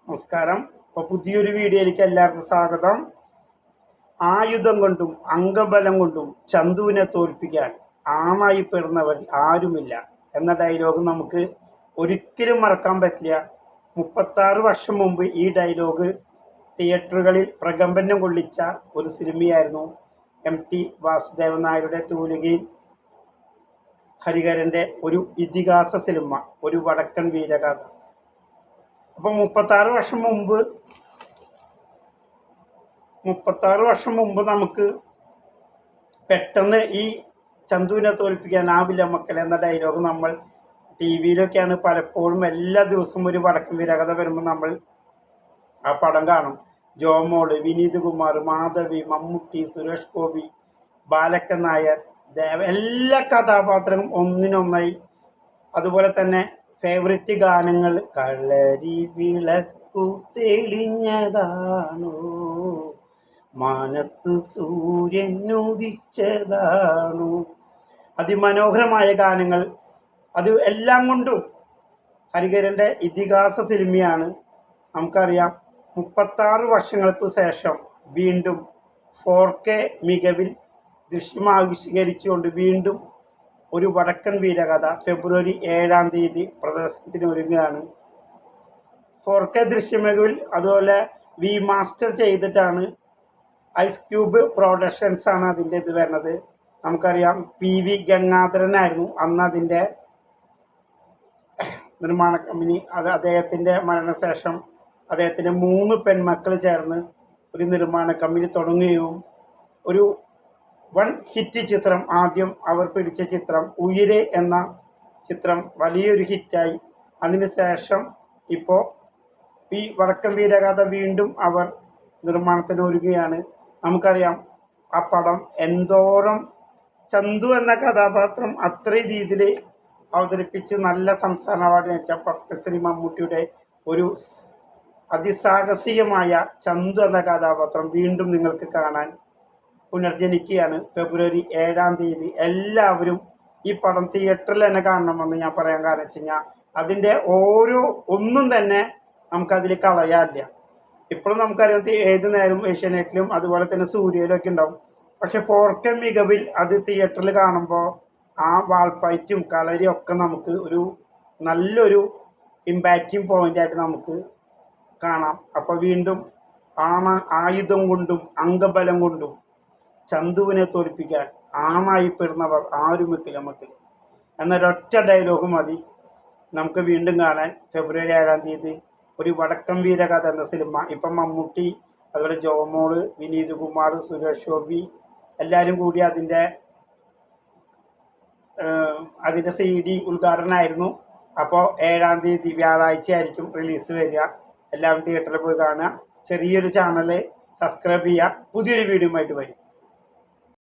നമസ്കാരം. അപ്പോൾ പുതിയൊരു വീഡിയോയിലേക്ക് എല്ലാവർക്കും സ്വാഗതം. ആയുധം കൊണ്ടും അംഗബലം കൊണ്ടും ചന്തുവിനെ തോൽപ്പിക്കാൻ ആണായി പെടുന്നവർ ആരുമില്ല എന്ന ഡയലോഗ് നമുക്ക് ഒരിക്കലും മറക്കാൻ പറ്റില്ല. 36 വർഷം മുമ്പ് ഈ ഡയലോഗ് തിയേറ്ററുകളിൽ പ്രകമ്പനം കൊള്ളിച്ച ഒരു സിനിമയായിരുന്നു MT വാസുദേവൻ നായരുടെ തൂലികയിൽ ഹരിഹരൻ്റെ ഒരു ഇതിഹാസ സിനിമ, ഒരു വടക്കൻ വീരഗാഥ. അപ്പം 36 വർഷം മുമ്പ് നമുക്ക് പെട്ടെന്ന് ഈ ചന്തുവിനെ തോൽപ്പിക്കാനാവില്ല മക്കളെ എന്ന ഡയലോഗ് നമ്മൾ ടി വിയിലൊക്കെയാണ് പലപ്പോഴും എല്ലാ ദിവസവും ഒരു വടക്കൻ വീരകഥ വരുമ്പോൾ നമ്മൾ ആ പടം കാണും. ജോമോള്, വിനീത് കുമാർ, മാധവി, മമ്മൂട്ടി, സുരേഷ് ഗോപി, ബാലക്കൻ നായർ, ദേവ, എല്ലാ കഥാപാത്രങ്ങളും ഒന്നിനൊന്നായി. അതുപോലെ തന്നെ ഫേവറേറ്റ് ഗാനങ്ങൾ കളരി വിളക്കു തെളിഞ്ഞതാണോ, മാനത്തു സൂര്യൻ ഉദിച്ചതാണോ, അതിമനോഹരമായ ഗാനങ്ങൾ. അത് എല്ലാം കൊണ്ടും ഹരിഹരൻ്റെ ഇതിഹാസ സിനിമയാണ്. നമുക്കറിയാം 36 വർഷങ്ങൾക്ക് ശേഷം വീണ്ടും 4K മികവിൽ ദൃശ്യമാവിഷ്കരിച്ചുകൊണ്ട് വീണ്ടും ഒരു വടക്കൻ വീരകഥ ഫെബ്രുവരി 7-ാം തീയതി പ്രദർശനത്തിന് ഒരുങ്ങുകയാണ്. 4K ദൃശ്യമികവിൽ അതുപോലെ മാസ്റ്റർ ചെയ്തിട്ടാണ് ഐസ് ക്യൂബ് പ്രൊഡക്ഷൻസ് ആണ് അതിൻ്റെ ഇത് വരുന്നത്. നമുക്കറിയാം PV ഗംഗാധരനായിരുന്നു അന്ന് അതിൻ്റെ നിർമ്മാണ കമ്പനി. അദ്ദേഹത്തിൻ്റെ മരണശേഷം അദ്ദേഹത്തിൻ്റെ 3 പെൺമക്കൾ ചേർന്ന് ഒരു നിർമ്മാണ കമ്പനി തുടങ്ങുകയും ഒരു വൺ ഹിറ്റ് ചിത്രം, ആദ്യം അവർ പിടിച്ച ചിത്രം ഉയിരെ എന്ന ചിത്രം വലിയൊരു ഹിറ്റായി. അതിനുശേഷം ഇപ്പോൾ ഈ വടക്കൻ വീരഗാഥ വീണ്ടും അവർ നിർമ്മാണത്തിന് ഒരുങ്ങുകയാണ്. നമുക്കറിയാം ആ പടം എന്തോരം ചന്തു എന്ന കഥാപാത്രം അത്രയും രീതിയിൽ അവതരിപ്പിച്ച് നല്ല സംസ്ഥാന അവാർഡ് നേടിച്ച പത്മശ്രീ മമ്മൂട്ടിയുടെ ഒരു അതിസാഹസികമായ ചന്തു എന്ന കഥാപാത്രം വീണ്ടും നിങ്ങൾക്ക് കാണാൻ പുനർജനിക്കുകയാണ് ഫെബ്രുവരി 7-ാം തീയതി. എല്ലാവരും ഈ പടം തിയേറ്ററിൽ തന്നെ കാണണമെന്ന് ഞാൻ പറയാൻ കാരണം വെച്ച് കഴിഞ്ഞാൽ അതിൻ്റെ ഒന്നും തന്നെ നമുക്കതിൽ കളയാനില്ല. ഇപ്പോഴും നമുക്കറിയാം ഏത് നേരം ഏഷ്യാനെറ്റിലും അതുപോലെ തന്നെ സൂര്യയിലൊക്കെ ഉണ്ടാവും. പക്ഷെ 4K മികവിൽ അത് തിയേറ്ററിൽ കാണുമ്പോൾ ആ വാൾപ്പയറ്റും കളരിയും ഒക്കെ നമുക്ക് ഒരു നല്ലൊരു ഇമ്പാക്റ്റിംഗ് പോയിൻ്റായിട്ട് നമുക്ക് കാണാം. അപ്പോൾ വീണ്ടും ആയുധം കൊണ്ടും അംഗബലം കൊണ്ടും ചന്തുവിനെ തോൽപ്പിക്കാൻ ആണായിപ്പെടുന്നവർ ആരുമില്ല മക്കൾ എന്നൊരൊറ്റ ഡയലോഗ് മതി നമുക്ക് വീണ്ടും കാണാൻ ഫെബ്രുവരി 7-ാം തീയതി ഒരു വടക്കൻ വീരകഥ എന്ന സിനിമ. ഇപ്പം മമ്മൂട്ടി, അതുപോലെ ജോമോള്, വിനീത് കുമാർ, സുരേഷ് ഗോപി എല്ലാവരും കൂടി അതിൻ്റെ CD ഉദ്ഘാടനമായിരുന്നു. അപ്പോൾ 7-ാം തീയതി വ്യാഴാഴ്ച ആയിരിക്കും റിലീസ് വരിക. എല്ലാവരും തിയേറ്ററിൽ പോയി കാണുക. ചെറിയൊരു ചാനൽ സബ്സ്ക്രൈബ് ചെയ്യുക. പുതിയൊരു വീഡിയോയുമായിട്ട് വരും.